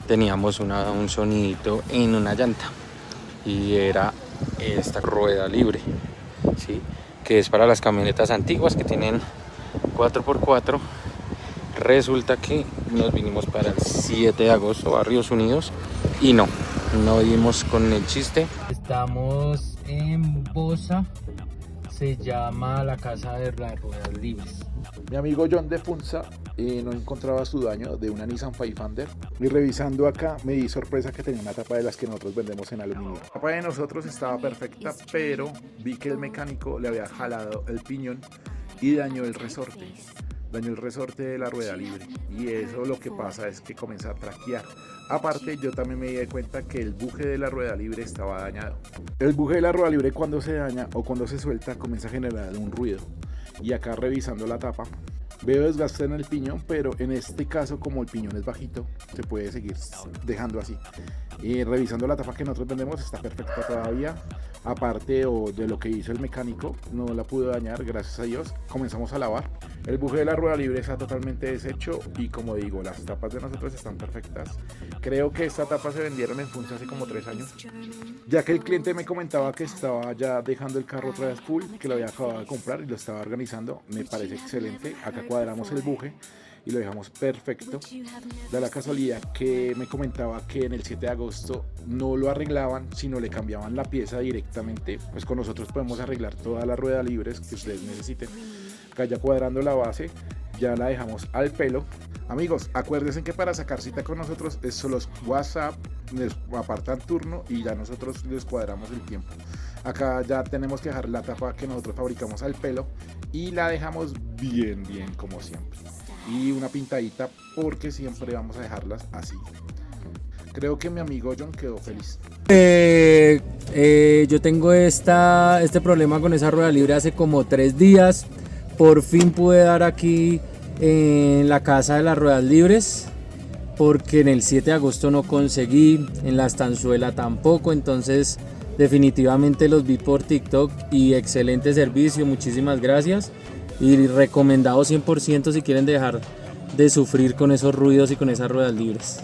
teníamos un sonidito en una llanta y era esta rueda libre, ¿sí? Que es para las camionetas antiguas que tienen 4x4. Resulta que nos vinimos para el 7 de agosto a Ríos Unidos y no dimos con el chiste. Estamos en Bosa, se llama la casa de las ruedas libres. Mi amigo John de Funza no encontraba su daño de una Nissan Pathfinder y revisando acá me di sorpresa que tenía una tapa de las que nosotros vendemos en aluminio. La tapa de nosotros estaba perfecta, pero vi que el mecánico le había jalado el piñón y dañó el resorte. Dañó el resorte de la rueda libre y eso lo que pasa es que comienza a traquear. Aparte yo también me di cuenta que el buje de la rueda libre estaba dañado. El buje de la rueda libre cuando se daña o cuando se suelta comienza a generar un ruido. Y acá revisando la tapa veo desgaste en el piñón, pero en este caso como el piñón es bajito se puede seguir dejando así. Y revisando la tapa que nosotros vendemos está perfecta todavía. Aparte de lo que hizo el mecánico, no la pudo dañar, gracias a Dios. Comenzamos a lavar. El buje de la rueda libre está totalmente deshecho y como digo, las tapas de nosotros están perfectas. Creo que esta tapa se vendieron en Funza hace como 3 años. Ya que el cliente me comentaba que estaba ya dejando el carro otra vez full, que lo había acabado de comprar y lo estaba organizando, me parece excelente. Acá cuadramos el buje y lo dejamos perfecto. Da la casualidad que me comentaba que en el 7 de agosto no lo arreglaban, sino le cambiaban la pieza directamente. Pues con nosotros podemos arreglar todas las ruedas libres que ustedes necesiten. Acá ya cuadrando la base, ya la dejamos al pelo. Amigos, acuérdense que para sacar cita con nosotros es solo WhatsApp, les apartan turno y ya nosotros les cuadramos el tiempo. Acá ya tenemos que dejar la tapa que nosotros fabricamos al pelo y la dejamos bien como siempre. Y una pintadita porque siempre vamos a dejarlas así. Creo que mi amigo John quedó feliz. Yo tengo este problema con esa rueda libre hace como 3 días. Por fin pude dar aquí en la casa de las ruedas libres, porque en el 7 de agosto no conseguí, en la estanzuela tampoco, entonces definitivamente los vi por TikTok y excelente servicio, muchísimas gracias y recomendado 100% si quieren dejar de sufrir con esos ruidos y con esas ruedas libres.